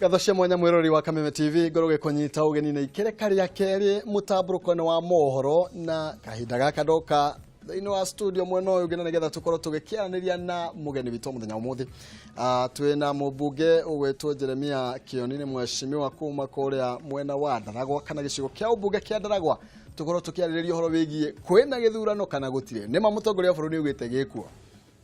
Gathoshe mwanya mwirori wa Kameme TV ngoroge kunyita ugeni na ikereka ria keri Mutamburuko Wa Mohoro na kahinda gaka doka thini wa studio mweno uyu gena nigetha tukorwo tugikiaraniria na mugeni witu muthenya umuthi twina mubunge ugwetwo Jeremia Kionini mweshimiwa kuma kuria mwena wa Ndaragwa kana gicigo kia ubunge kia Ndaragwa tukorwo tukiaririria horo wigie kwina githurano kana gutire nima mutongoria bururi ugite gikuo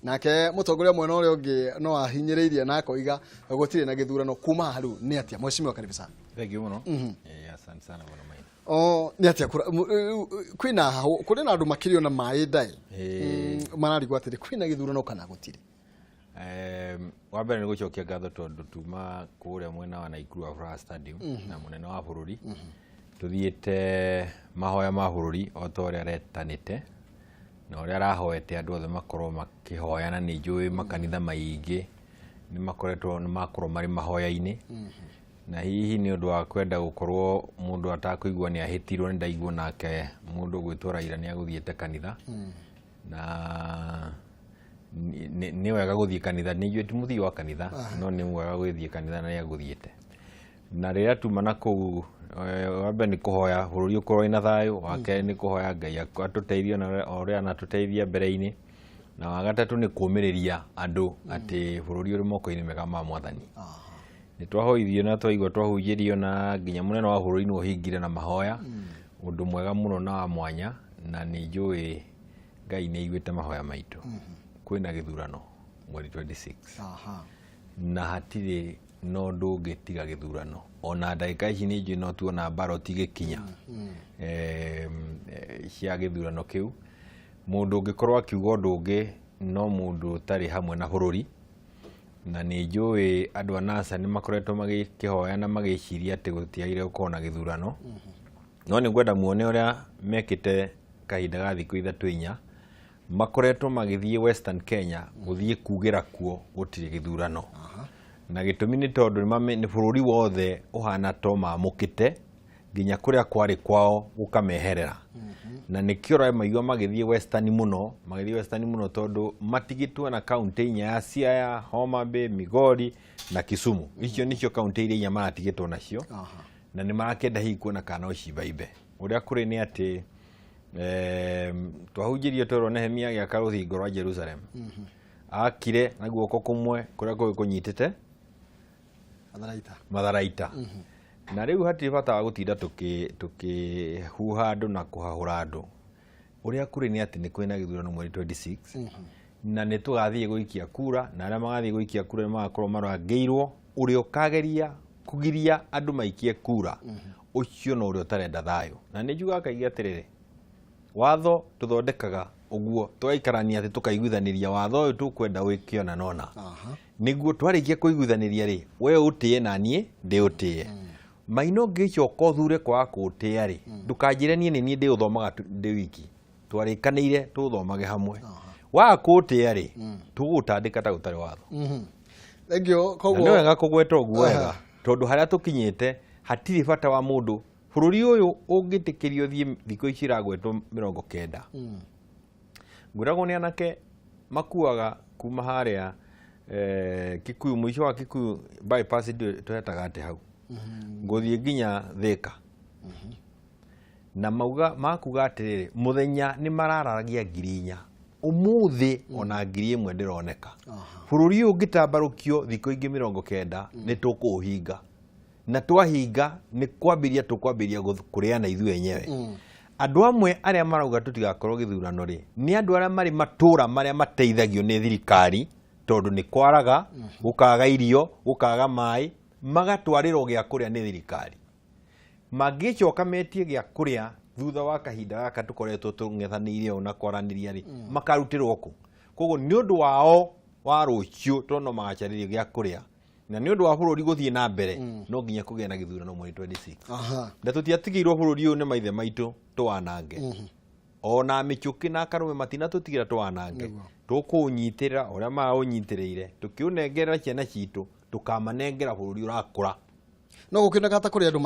nake mutongoria mwena uri ungi no ahinyiriirie na koiga gutire na githurano kuma haru ni atia mweshimiwa karibu sana. Thank you muno. Asante sana bwana Maina. Ni atia kwina kuri na andu makirio na mai dai marari gwatire kwina githurano kana gutire. Wa mbere ni gucokia ngatho tondu tuma kuria mwena wa Naikuru Afra Stadium na munene wa bururi tuthiite mahoya ma bururi o tore aretanite na uria arahoete andu othe makorwo makihoyana ni njui makanitha maingi ni makoretwo ni makorwo mari mahoya-ini na hihi ni undu wa kwenda gukorwo mundu atakuigwa ni ahitirwo ni ndaigwo nake mundu gwitwara ira ni aguthiete kanitha na ni wega guthie kanitha ni njui timuthi wa kanitha no ni wega guthie kanitha na aguthiete na riria tuma na ku wambe ni kuhoya bururi ukorwo ina thayo wake ni kuhoya Ngai atuteithio na uria anatuteithia mbere-ini na wagatatu ni kumiriria andu ati bururi uri moko-ini mega ma Mwathani ni twahoithio na twaigwa twahunjirio na nginya munene wa bururi ni uhingire na mahoya undu mwega muno na wa mwanya na ni njui Ngai ni igwite mahoya maitu kwina githurano mweri 26 na hatire no ndungitiga githurano ona ndagika ici ni njui no tuona ballot gikinya cia githurano kiu mundu ungikorwo akiuga ndungi no mundu tari hamwe na bururi na ni njui andu anasa ni makoretwo magikihoya na magiciria ati gutiaire gukorwo na githurano no ni ngwenda muone uria mekite kahinda ga thiku ithatu inya makoretwo magithie Western Kenya guthie kugira kuo gutire githurano na gitumi ni tondu ni bururi wothe uhana to mamukite nginya kuria kwari kwao gukameherera na nikio maigwa magithie Western muno tondu matigitwe na county inya ya Siaya, Homa Bay, Migori na Kisumu icio nicio county iria maratigitwo nacio na ni marakenda hihi kuona kana ucibaibe uria kuri ni ati twahunjirio toro Nehemia giaka ruthingo rwa Jerusalem akire na guoko kumwe kuria kunyitite Matharaita na riu hati bata gutinda tukihuha andu na kuhahura andu uria kuri ni ati ni kwina githurano mweri 26 na ni tugathie guikia kura na aria magathie guikia kura magakorwo marangeirwo uria ukageria kugiria andu maikie kura ucio no uria utarenda thayo na ni njuga kaigi atiriri watho tuthondekaga uguo twaikarania ati tukaiguithaniria watho uyu tukwenda wikiona nona niguo twarikia kuiguithaniria ri we utie na nie ndi utie maino ngicoka thure kwa kutia ri ndukanjire nie ni ndi uthomaga ndi wiki twarikaniire tuthomage hamwe wa kutia ri tugutandika ta gutari watho thengio koguo ni wega kugweta uguo wega tondu haria tukinyite hatiri bata wa mundu bururi uyu ungitikirio thie thiko ici iragwetwo 90 nguragwo ni anake makuaga kuma haria Kikuyu mwisho wa Kikuyu bypass twetaga ate hau nguthie nginya Thika na mauga makuga atiriri muthenya ni marararagia ngirinya umuthi ona ngiri imwe ndironeka bururi uyu ngitambarukio thiko ingi 90 ni tukuhinga na twahinga ni kwambiria tukwambiria kuriana ithu enyewe andu amwe aria marauga tutigakorwo githurano ri ni andu aria mari matura maria mateithagio ni thirikari tondu ni kwaraga gukaga irio gukaga mai magatwarirwo gia kuria ni thirikari magicoka metie gia kuria thutha wa kahinda gaka tukoretwo tung'ethanirie ona kwaraniria ri makarutirwo ku koguo ni undu wao wa rucio tono magacaririe gia kuria na ni undu wa bururi guthie na mbere no nginya kugia na githurano mweri 26 na tutiatigirwo bururi uyu ni maithe maitu twanange ona michuki na karume matina tutigira twanange tukunyitirira uria maunyitirire tukiunengerera ciana citu tukamanengera bururi urakura no gukinaga ta kuri andu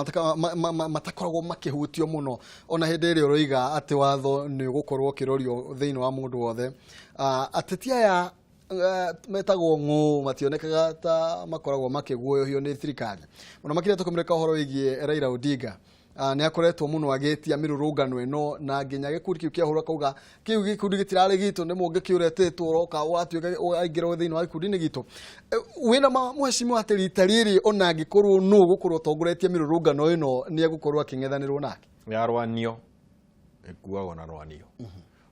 matakoragwo makihutio muno ona hindi iri uroiga ati watho ni gukorwo kirorio thiini wa mundu wothe atetia ya metagwo ng'ũ mationekaga ta makoragwo makĩguoyohio nĩ thirikari. Mũno makĩria tũkũmĩrĩka ũhoro wĩgiĩ Raila Odinga nĩ akoretwo mũno agĩtia mĩrũrũngano ĩno na nginya gĩkundi kĩu kĩahũra kauga kĩu gĩkundi gĩtirarĩ gitũ nĩ mũngĩ kĩũretĩtwo ũroka watuĩka waingĩra thĩinĩ wa gĩkundi-inĩ gitũ. Wĩna mheshimiwa atĩ rita rĩrĩ ona angĩkorwo nũ gũkorwo ũtongoretie mĩrũrũngano ĩno nĩ egũkorwo akĩng'ethanĩrwo nake. Yarwanio ĩkuagwo na rwanio.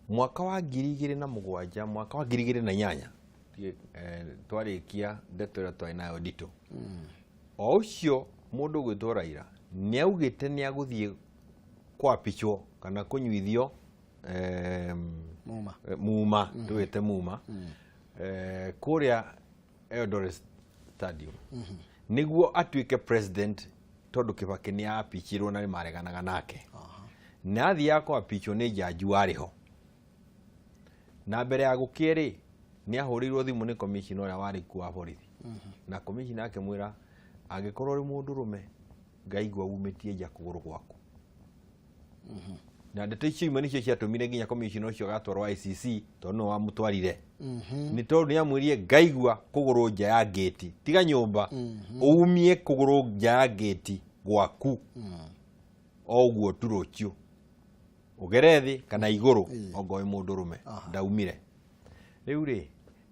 Mwaka wa 2007 mwaka wa 2008 twarĩkia ndeto ĩrĩa twarĩ nayo nditũ. O ũcio mũndũ gwĩtwo Raila nĩ augĩte nĩ agũthiĩ kwapicwo kana kũnyuithio muma twĩte muma kũrĩa Eldoret Stadium nĩguo atuĩke president tondũ Kibaki nĩ apichirwo na nĩ mareganaga nake. Na athiaga kwapichwo nĩ jaji warĩho. Na mbere ya gũkĩrĩ nĩ ahũrĩirwo thimũ nĩ commissioner ũrĩa warĩ kuo wa borithi. Na commissioner akĩmwĩra angĩkorwo ũrĩ mũndũ rũme ngaigua umĩtie nja kũgũrũ gwaku. Na ndeto icio imwe nĩcio ciatũmire nginya commissioner ũcio agatwarwo ICC tondũ no wamũtwarire. Nĩ tondũ nĩ amwĩrire ngaigua kũgũrũ nja ya gate tiga nyũmba umie kũgũrũ nja ya gate gwaku. O ũguo tu rũciũ ũgere thĩ kana igũrũ ongo wĩ mũndũ rũme ndaumire. Rĩu rĩ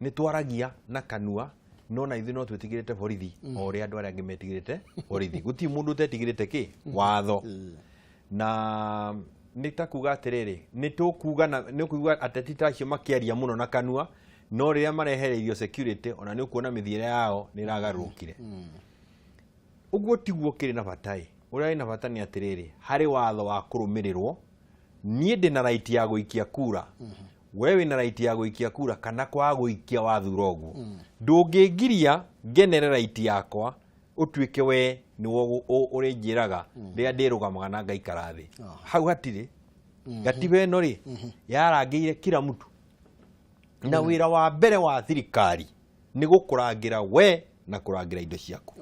nĩ twaragia na kanua no na ithuĩ no twĩtigĩrĩte borithi o ũrĩa andũ arĩa angĩ metigĩrĩte borithi. Gũtirĩ mũndũ ũtetigĩrĩte kĩ watho. Na nĩ ta kuga atĩrĩrĩ nĩ tũkuga na nĩ kuga ateti ta acio makĩaria mũno na kanua no rĩrĩa marehereirio security ona nĩ ũkuona mĩthiĩre yao nĩ ĩragarũrũkire. Ũguo tiguo kĩrĩ na bata. Ũrĩa ĩna bata nĩ atĩrĩrĩ harĩ watho wa kũrũmĩrĩrwo. Niĩ ndĩ na right ya gũikia kura. Wewe wĩna right ya gũikia kura kana kwa gũikia wathura ũguo. Ndũngĩngiria ngenere right yakwa ũtuĩke we nĩwe ũrĩnjĩraga rĩrĩa ndĩrũgamaga na ngaikara thĩ. Hau hatirĩ. Gatiba ĩno rĩ yarangĩire kila mtu. Na wĩra wa mbere wa thirikari nĩ gũkũrangĩra we na kũrangĩra indo ciaku.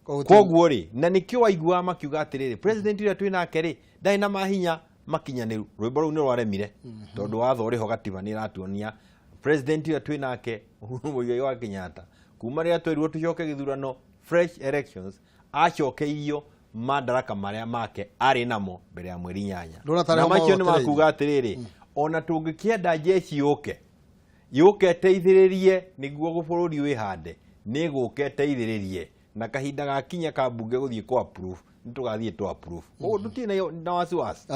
Koguo rĩ na nĩkĩo waiguaga makiuga atĩrĩrĩ president ũrĩa twĩ nake rĩ ndarĩ na mahinya makinyanĩru. Rwĩmbo rũu nĩ rwaremire tondũ watho ũrĩho gatiba nĩ ĩratuonia president ũrĩa twĩ nake Uhuru Muigai wa Kenyatta kuma rĩrĩa twerirwo tũcoke gĩthurano fresh elections acokeirio madaraka marĩa make arĩ namo mbere ya mweri 8. Na macio nĩ makuga atĩrĩrĩ ona tũngĩkĩenda jeshi yũke teithĩrĩrie nĩguo bũrũri wĩhande nĩ gũke teithĩrĩrie na kahinda gakinya ka mbunge gũthiĩ kwa approve nĩ tũgathiĩ to approve. Ũguo tũtirĩ na wasiwasi.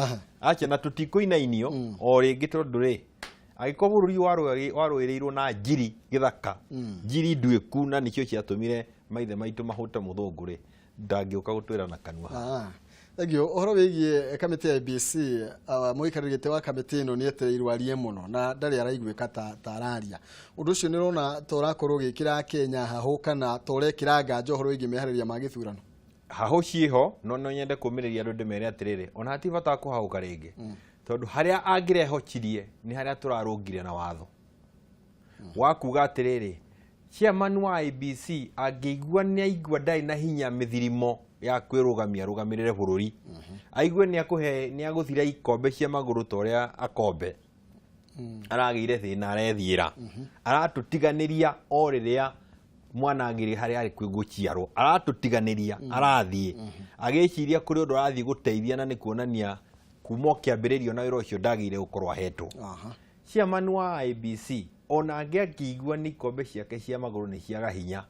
Acha na tũtikũinainio o rĩngĩ tondũ rĩ agĩkorwo bũrũri warũĩrĩirwo na njiri gĩthaka njiri nduĩku na nĩcio ciatũmire maithe maitũ mahũte mũthũngũ rĩ ndangĩũka gũtwĩra na kanua. Thengio ũhoro wĩgiĩ kamĩtĩ ya IEBC mũikarĩri gĩtĩ wa kamĩtĩ ĩno nĩ etereirwo arie mũno na ndarĩ araiguĩka ta araria. Ũndũ ũcio nĩ ũrona ta ũrakorwo ũgĩkĩra Kenya hahũ kana ta ũrekĩra nganja ũhoro wĩgiĩ meharĩria ma gĩthurano. Hahũ ciĩho no nyende kũmĩrĩria andũ ndĩmere atĩrĩrĩ ona hatibata kũhahũka rĩngĩ tondũ harĩa angĩrehochirie nĩ harĩa tũrarũngire na watho. Wakuga atĩrĩrĩ chairman wa IEBC angĩigua nĩ aigua ndarĩ na hinya mĩthirimo ya kwĩrũgamia rũgamĩrĩre bũrũri aigue nĩ agũthira ikombe cia magũrũ ta ũrĩa akombe aragĩire thĩna arethiĩra aratũtiganĩria o rĩrĩa mwana agĩrĩ harĩa arĩ gũciarwo aratũtiganĩria arathiĩ agĩciria kũrĩ ũndũ arathiĩ gũteithia na nĩ kuonania kuma kĩambĩrĩrio na wĩra ũcio ndagĩire gũkorwo ahetwo. Chairman wa IEBC ona angĩigua nĩ ikombe ciake cia magũrũ nĩ ciaga hinya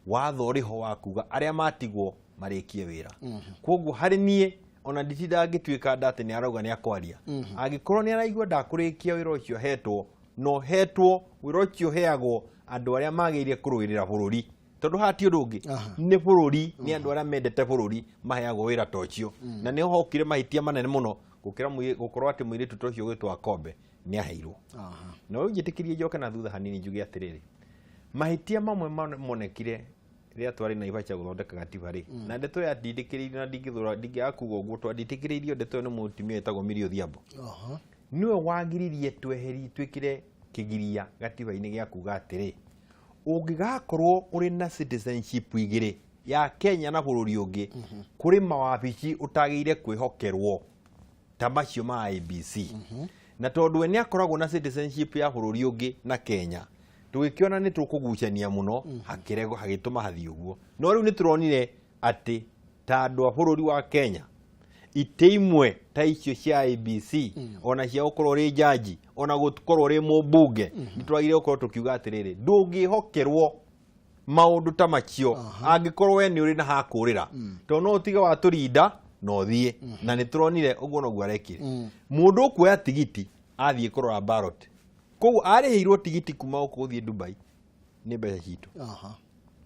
watho ũrĩho wa kuga arĩa matigwo marĩkie wĩra. Koguo harĩ niĩ ona nditinda angĩtuĩka atĩ nĩ arauga nĩ akwaria angĩkorwo nĩ araigua ndakũrĩkia wĩra ũcio hetwo no hetwo wĩra ũcio heagwo andũ arĩa magĩrĩire kũrũĩrĩra bũrũri tondũ hati ũndũ ũngĩ nĩ bũrũri nĩ andũ arĩa mendete bũrũri maheagwo wĩra ta ũcio na nĩ hokire mahĩtia manene mũno gũkorwo atĩ mũirĩtu ta ũcio gwĩtwo Akombe nĩ aheirwo. Na rĩu njĩtĩkĩrie njoke na thutha hanini njuge atĩrĩrĩ mahĩtia mamwe monekire rĩrĩa twarĩ na Naivasha gũthondeka gatiba rĩ na ndeto ya ndindĩkĩrĩirio na ndingĩaga kuga ũguo twandindĩkĩrĩirio ndeto ĩno mũtumia wĩtagwo Miri Odhiambo nĩwe wagiririe twĩkĩre kĩgiria gatiba-inĩ gĩa kuga atĩrĩ ũngĩgakorwo ũrĩ na citizenship igĩrĩ ya Kenya na bũrũri ũngĩ kũrĩ mawabici ũtagĩire kwĩhokerwo ta macio ma IEBC na tondũ we nĩ akoragwo na citizenship ya bũrũri ũngĩ na Kenya tugikiona ni tukugucania muno hakirego hagituma hathi uguo no riu ni turonire ati ta andu a bururi wa Kenya ite imwe ta icio cia ABC ona cia ukorwo ri jaji ona gukorwo ri mubunge nitwagire ukorwo tukiuga atiriri ndungihokerwo maundu ta macio angikorwo we ni uri na hakurira to no utiga wa turinda no thie na nituronire uguo no gwarekire mundu ukuoya tigiti athie kurora ballot koguo arihirwo tigiti kuma uko thie Dubai ni mbeca citu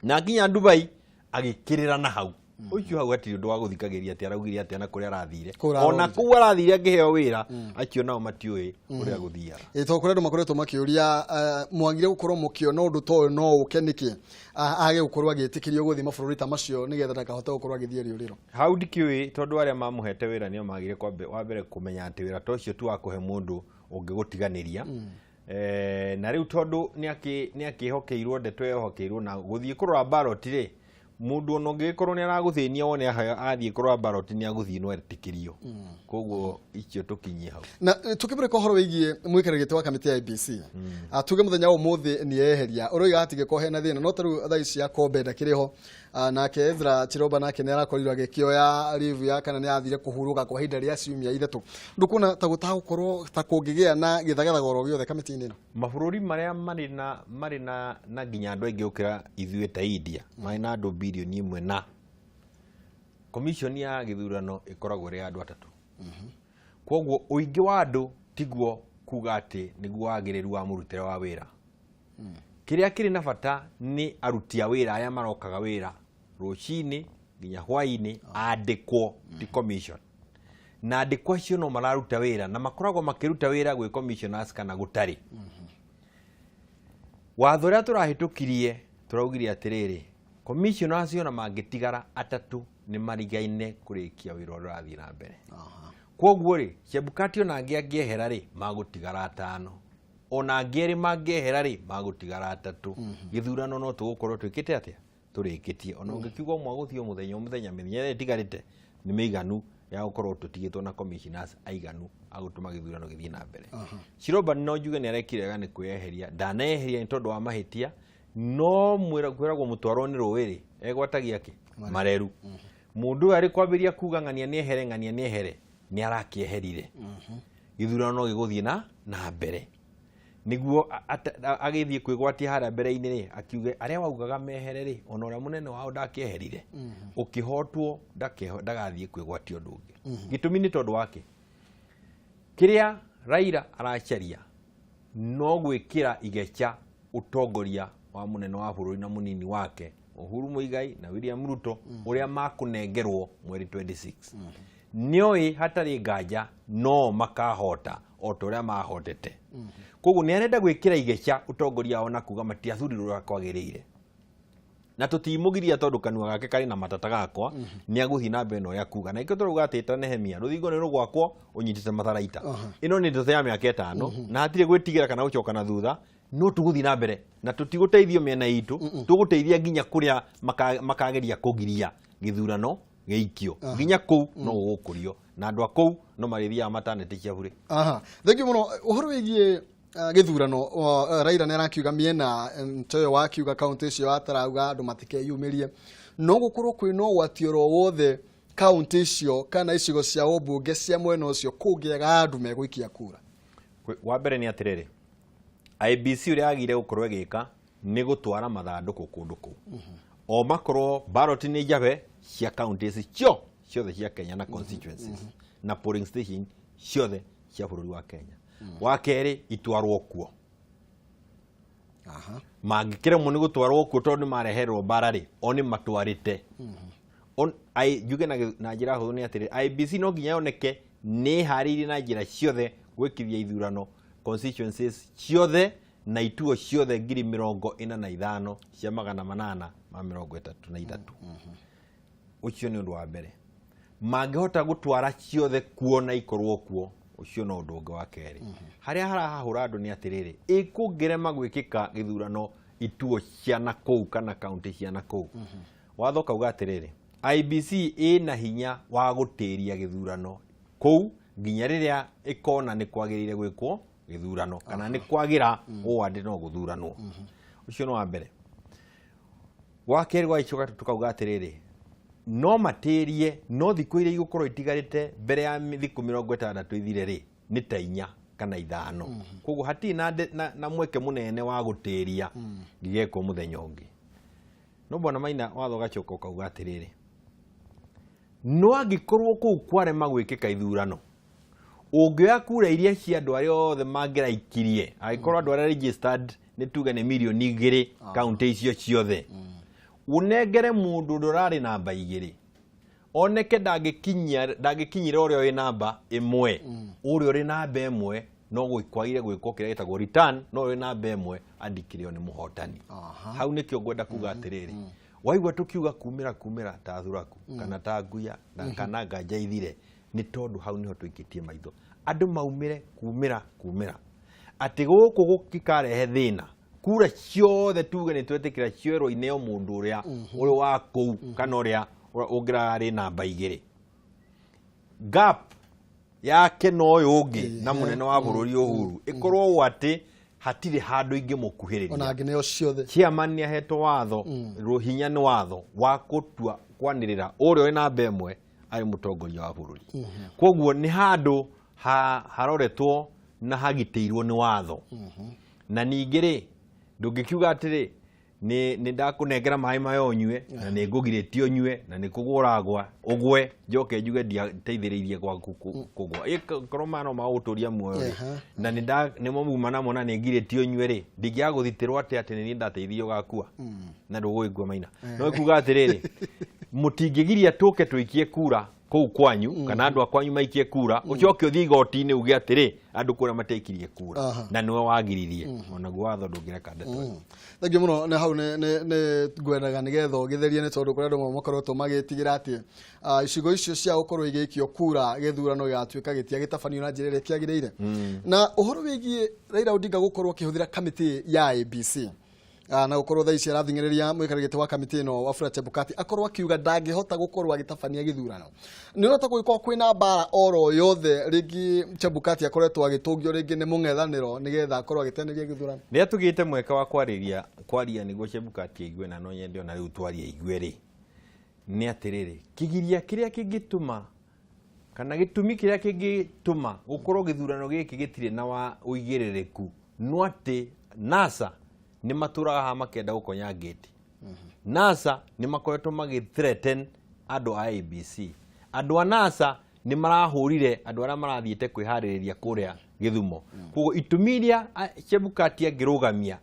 na nginya Dubai agikirira na hau ucio hau atiri ndu wa guthikagiria ati araugire ati ana kuria arathire ona ku arathire angiheo wira acio nao matiui uria guthiara to kuria makoretwo makiuria mwagire gukorwo mukiona undu to no ukenike age gukorwo agitikirio guthi mabũrũri ta macio nigetha ndakahota gukorwo agithie riuriro hau ndikiui tondu aria mamuhete wira nio magire wa mbere kumenya ati wira tocio tu akuhe mundu ungigutiganiria na riu tondu ni akihokeirwo ndeto ehokeirwo na guthie kurora ballot ri mundu ono ngikorwo ni araguthinia wone athie kurora ballot ni aguthie no etikirio koguo icio tukinyie hau na tukibure kohoro wigie mwikarigite wa kamiti ya IBC atuge muthenya umuthi ni eheria uroiga atige ko hena thina no taru thaa ici ya kombe ndakiriho nake Ezra Chiroba nake ni arakorirwo agikioya live ya kana ni athire kuhuruka kwa hinda ria ciumia ithatu ndukuna ta gutagukorwo ta kungigia na githagatha goro giothe kamiti-ini no mabũrũri maria mari na nginya andu aingi ukira ithuĩ ta India mai na andu bilioni 1 na commission ya githurano ikoragwo ri andu atatu koguo uingi wa andu tiguo kuga ati niguo wagiriru wa murutire wa wira kiria kiri na bata ni aruti a wira aya marokaga wira rucini nginya hwaini andikwo ti commission na andikwo acio no mararuta wira na makoragwo makiruta wira gwi commissioners kana gutari watho ria turahitukirie turaugirie atiriri commissioners acio na mangitigara atatu ni marigaine kurikia wira urathie na mbere koguo ri Chebukati ona angiehera ri magutigara atano ona ngeri mangehera ri magutigara atatu githurano no tugukorwo twikite atia turikitie ona ungikiuga mwa guthio muthenya mithenya tigarite ni meiganu ya gukorwo tutigitwo na commissioners aiganu agutuma githurano githie na mbere Chiroba no njuge ni arekirega ni kweheria ndaneheria ni tondu wa mahitia no mwira kwiragwo mutwarwo ni ruwiri egwatagia ki mareru mundu ari kwambiria kuga ngania ni ehere ni arakieherire githurano giguthie na mbere niguo agithie kwigwatia hara mbere-ini ri akiuge aria waugaga mehere ri ona ura munene wao ndakieherire ukihotwo ndagathie kwigwatia undu ungi gitumi ni tondu wake kiria Raila aracharia no gwikira igecha utongoria wa munene wa bururi na munini wake Uhuru Muigai na William Ruto uria makunengerwo mweri 26 nioi hatari nganja no makahota otoria mahotete koguo ni arenda gwikira igecha utongoria ona kuga matiathurirwo kwagirire na tutimugiria tondu kanua gake kari na matata gakwa ni aguthi na mbere no ya kuga na ikyo turuga atita Nehemia ruthingo ni rugwakwo unyitite matharaita ino ni ndoto ya miaka 5 na hatire gwitigira kana ucoka na thutha no tuguthi na mbere na tutiguteithio miena itu tuguteithia nginya kuria makageria kugiria githurano geikio nginya ku no gukurio na andu akou no marithia matanete cia bure thank you muno uhoro wigie githurano Raila nerakiuga miena ntoyo wakiuga county cio atarauga andu matikeyumirie no gukorwo kwino watioro wothe county cio kana icigo cia ubunge cia mwena ucio kungiega andu megwikia kura wa mbere ni atiriri IBC uria agire gukorwo gika ni gutwara mathanduku kundu ku o makorwo ballot ni jabe cia counties ciothe cia Kenya na constituencies na polling station ciothe cia bururi wa Kenya wa keri itwarwo kuo magikire mu ni gutwarwo kuo tondu mareherwo barari oni matwarite ai juge na njira huthu ni atiri IBC no nginya yoneke ni hariri na njira ciothe gwikithia ithurano constituencies ciothe na ituo ciothe 45,000 cia 833 ucio ni undu wa mbere mangihota gutwara ciothe kuona ikorwo kuo ucio no undu wa keri haria harahura andu ni atiriri ikungirema gwikika githurano ituo cia nakou kana county cia nakou watho kauga atiriri IBC ina hinya wa gutiria githurano kou nginya riria ikona ni kwagirire gwikwo githurano kana ni kwagira andi no guthuranwo ucio no wa mbere wa keri wa icoka tukauga atiriri no materie no thikũ iria igũkorwo itigarĩte mbere ya thikũ 60 ithire ri ni ta 4 kana 5 koguo hatirĩ na mweke munene wa gũtĩria gĩgekwo mũthenya ũngĩ no bwana Maina watho gacoka ukauga atiriri no angĩkorwo kũu kwarema gwĩkĩka ithurano ũngĩoya kura iria cia andũ arĩa othe mangĩraikirie angĩkorwo andũ arĩa registered nĩ tuge nĩ milioni 2 kaunti icio ciothe unengere mundu ndorari namba 2 oneke ndangĩkinyira ũrĩa wĩ namba 1 ũrĩa ũrĩ namba 1 no gwĩkwagire gwĩkwo kĩrĩa gĩtagwo return no ũrĩ namba 1 andikĩrio nĩ mũhotani hau nĩkĩo ngwenda kuga atĩrĩrĩ waigua tukiuga kumĩra ta thuraku kana ta nguya kana nganja ithire nĩ tondũ hau niho tũikĩtie maitho andũ maumĩre kumĩra atĩ gũkũ gũkikarehe thĩna kura ciothe tuge nĩ twetĩkĩra ciorwo ineo mũndũ ũrĩa ũrĩ wa kũu kana ũrĩa ũngĩrarĩ namba 2 gap yake no ũngĩ na mũnene wa bũrũri Uhuru ĩkorwo atĩ hatirĩ handũ ingĩ mũkuhĩrĩria ona ngineo ciothe chairman nĩ ahetwo watho hinya nĩ watho wa gũtua kwanĩrĩra ũrĩa wĩ namba 1 arĩ mũtongoria wa bũrũri koguo nĩ handũ haroretwo na hagitĩirwo nĩ watho na ningĩ rĩ ndũngĩkiuga atĩrĩ nĩ ndakũnengera maĩ mayo nyue na nĩ ngũgirĩtio nyue na nĩ kũgũragwa ũgwe njoke njuge ndiateithĩrĩirie gwaku kũgwa ĩkorwo mano magũtũria muoyo na nĩ mauma namo na nĩ ngirĩtio nyue rĩ ndingĩagũthitĩrwo atĩ nĩ niĩ ndateithirio gakua na ndũgũigua Maina no kuga atĩrĩrĩ mũtingĩgiria tũke tũikie kura kũu kwanyu kana andũ akwanyu maikie kura ucoke ũthiĩ igoti-inĩ uge atĩrĩ andũ kũrĩa mateikirie kura na nĩwe wagiririe onaguo watho ndũngĩreka ndeto thengio mũno nĩ hau nĩ ngwendaga nĩgetha ũgĩtherie nĩ tondũ kũrĩa andũ makoretwo magĩtigĩra atĩ icigo icio cia gũkorwo igĩikio kura gĩthurano gĩgatuĩka gĩtiagĩtabanio na njĩra ĩrĩa kĩagĩrĩire na ũhoro wĩgiĩ Raila Odinga gũkorwo akĩhũthĩra kamĩtĩ ya ABC na gukorwo thaa ici arathing'ĩrĩria mũikarĩri gĩtĩ wa kamĩtĩ ĩno Wafula Chebukati akorwo akiuga ndangĩhota gũkorwo agĩtabania gĩthurano nĩ ũrota gũgĩkorwo kwĩna mbara oro yothe rĩngĩ Chebukati akoretwo agĩtũngio rĩngĩ nĩ mũng'ethanĩro nĩgetha akorwo agĩteneria gĩthurano rĩrĩa tũgĩte mweka wa kwaria nĩguo Chebukati aigue na no nyende ona rĩu twarie aigue rĩ nĩ atĩrĩrĩ kĩgiria kĩrĩa kĩngĩtũma kana gĩtũmi kĩrĩa kĩngĩtũma gũkorwo gĩthurano gĩkĩ gĩtirĩ na wa ũigĩrĩrĩku no atĩ NASA nĩ matũraga ha makenda gũkonya gate NASA nĩ makoretwo magĩthreaten andũ a ABC andũ a NASA nĩ marahũrire andũ arĩa marathiĩte kwĩharĩrĩria kũrĩa Gĩthumo koguo itũmi iria Chebukati angĩrũgamia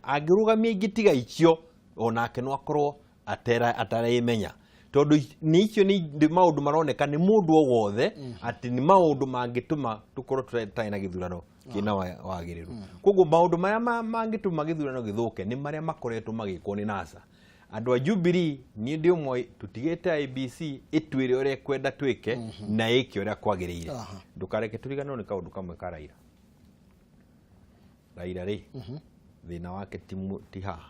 ingĩtiga icio onake no akorwo ataremenya tondũ nĩ icio nĩ maũndũ maroneka nĩ mũndũ o wothe atĩ nĩ maũndũ mangĩtũma tũkorwo tũtarĩ na gĩthurano kina wagĩrĩru koguo maũndũ marĩa mangĩtũma gĩthurano gĩthũke nĩ marĩa makoretwo magĩkwo nĩ NASA andũ a Jubilee nĩ ndĩ ũmwe tũtigĩte ABC ĩtwĩre ũrĩa kwenda twĩke na ĩke ũrĩa kwagĩrĩire ndũkareke tũriganĩrwo nĩ kaũndũ kamwe ka Raila rĩ thĩna wake ti haha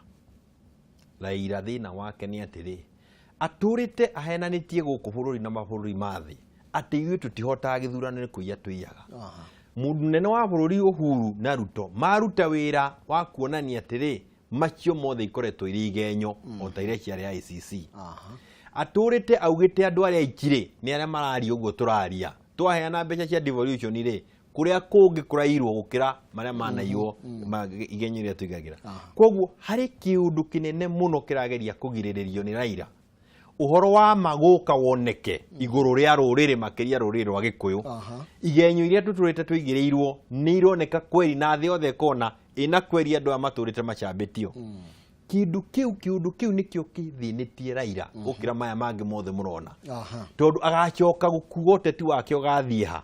Raila thĩna wake nĩ atĩrĩ atũrĩte ahenanĩtie gũkũ bũrũri na mabũrũri mathĩ atĩ ithuĩ tũtihotaga gĩthurano nĩ kũiya tũiyaga munene wa bũrũri Uhuru na Ruto maruta wĩra wa kuonania atĩrĩ macio mothe ikoretwo irĩ igenyo o ta iria ciarĩ ICC atũrĩte augĩte andũ arĩa aikire nĩ arĩa mararia ũguo tũraria twaheana mbeca cia devolution rĩ kũrĩa kũngĩ kũrairwo gũkĩra marĩa manaiywo igenyo iria tũigagĩra koguo harĩ kĩũndũ kĩnene mũno kĩrageria kũgirĩrĩrio nĩ Raila uhoro wa magũka woneke igũrũ rĩa rũrĩrĩ makĩria rũrĩrĩ rwa Gĩkũyũ igenyo iria tũtũrĩte tũigĩrĩirwo nĩ ironeka kweri na thĩ othe kona ina kweri andũ amatũrĩte macambĩtio kĩndũ kĩu nĩkĩo kĩthĩnĩtie Raila gũkĩra maya mangĩ mothe mũrona tondũ agacoka gũkuo ũteti wake ũgathiĩ ha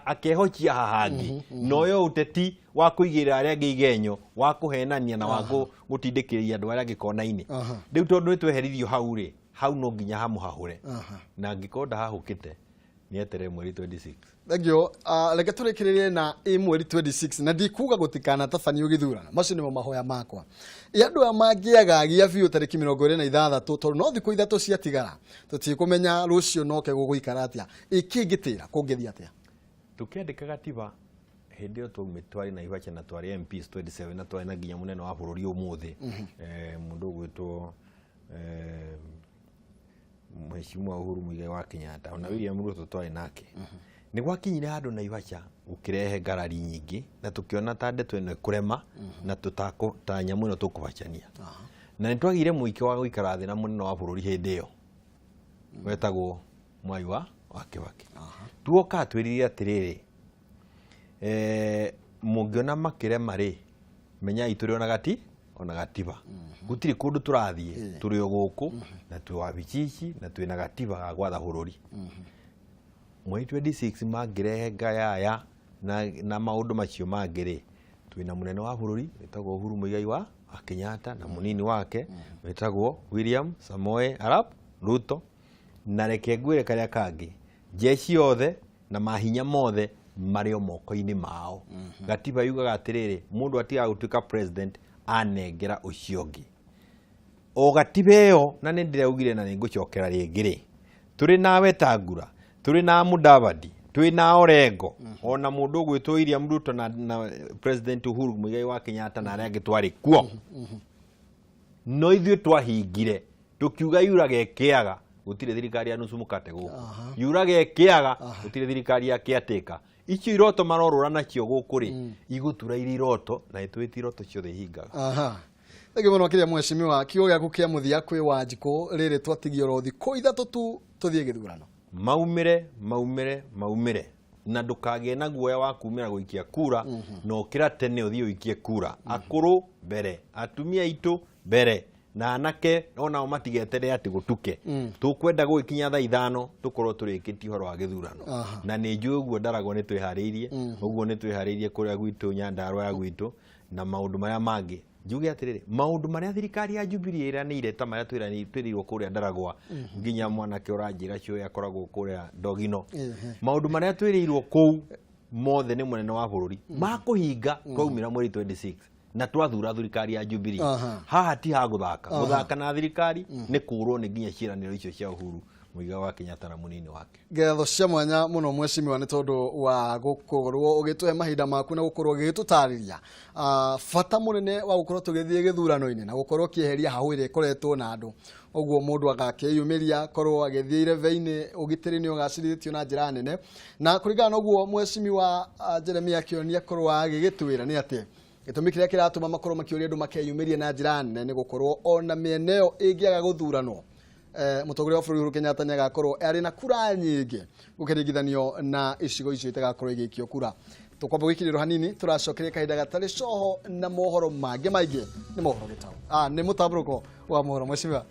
akehocia hahangĩ noyo ũteti wa kũigĩrĩra arĩa angĩ igenyo wa kũhenania na wa gũtindĩkĩrĩria andũ arĩa angĩ kona-inĩ rĩu tondũ nĩ tweherithio hau rĩ hau no nginya hamuhahũre na angĩkorwo ndahahũkĩte nĩ eterere mweri 26 thengio reke tũrĩkĩrĩrie na mweri 26 na ndikuga gũtikana tabanio gĩthurano macio nĩmo mahoya makwa andũ aya mangĩagagia biũ tarĩki 26 tondũ no thikũ ithatũ ciatigara tũtikũmenya rũciũ noke gũgũikara atĩa ĩkĩngĩtĩra kũngĩthiĩ atĩa tukĩandĩka gatiba hindi yo tume twari na Iwacha na twari MPs 27 na twari na nginya munene wa bururi umuthi mundu gwitwo Mheshimiwa Uhuru Muigai wa Kenyatta ona William Ruto twari nake ni gwakinyire handu na Iwacha ukirehe ngarari nyingi na tukiona ta ndeto ino kurema na tutako ta nyamu ino tukubacania na nitwagire muike wa guikara thi na munene wa bururi hindi yo wetagwo Mwai wa Kibaki tuoka twiririe atiriri mungiona makirema ri menya ituri ona gatiba gutiri kundu turathie turi oguku na twi wabichichi na twi na gatiba ga gwatha bururi mwei 26 magirehe ngayaya na maundu macio mangiri twina munene wa bururi wetagwo Uhuru Muigai wa Kenyatta na munini wake wetagwo William Samoei Arap Ruto na reke ngwire karia kangi jeshi yothe na mahinya mothe mario moko-ini mao gatiba yugaga atiriri mundu atiga gutuika president anengera uciongi o gatiba iyo na nindiraugire na ningucokera ringiri turi na Wetangula turi na Mudavadi turi na Orengo ona mundu gwitwo William Ruto na president Uhuru Muigai wa Kenyatta na aria gitwari kuo no ithuĩ twahingire tukiuga yurage kiaga gutire thirikari ya nusu mukate guku yurage kiaga gutire thirikari ya kiateka icio iroto marorora nacio guku ri igutura iroto na itwiti iroto ciothe hingaga Ege muno kiria mheshimiwa kiugo gyaku kia muthia kwi Wanjiko riri twatigio rothi ko ithatu tu tuthie githurano maumire na ndukagie na guoya wa kumira guikia kura no kira tene uthie uikie kura akuru mbere atumia itu mbere na anake ona o matigetere ati gutuke tukwenda gukinya thaa 5 tukorwo turikiti horo wa githurano na ni njui guo ndarago ni twihariirie uguo ni twihariirie kuria gwitu Nyandarua ya gwitu na maundu maria mangi njuge atiriri maundu maria thirikari ya Jubilee iranire ta maria twirirwo kuria Ndaragwa nginya mwanake uranjira cio yakoragwo kuria Ndogino maundu maria twirirwo kuu mothe ni munene wa bururi makuhinga twaumira mweri 26 na twathura thirikari ya Jubilee haha ti ha guthaka na thirikari ni kurwo ni nginya ciraniro icio cia Uhuru Muigai wa Kenyatta na munini wake ngetho cia mwanya muno mheshimiwa ni tondu wa gukorwo ugituhe mahinda maku na gukorwo gigitutariria fata munene wa gukorwo tugithie githurano-ini na gukorwo kieheria hahwire ikoretwo na andu oguo mundu agakeyumiria korwo agithie ireve-ini ugitiri-ini ugacirithitio na njira nene na kuringana na oguo mheshimiwa Jeremia akionia korwo agigitwira ni ati gitumi kiria kiratuma makorwo makiuria andu makeyumiria na njira nene ni gukorwo ona mieneo ingiaga guthuranwo mutongoria wa bururi Uhuru Kenyatta ni agakorwo ari na kura nyingi gukiringithanio na icigo icio itagakorwo igikio kura tukwamba gwikiriro hanini turacokeria kahinda gatari coho na mohoro mangi maingi ni mohoro gitau ni Mutamburuko wa Mohoro mheshimiwa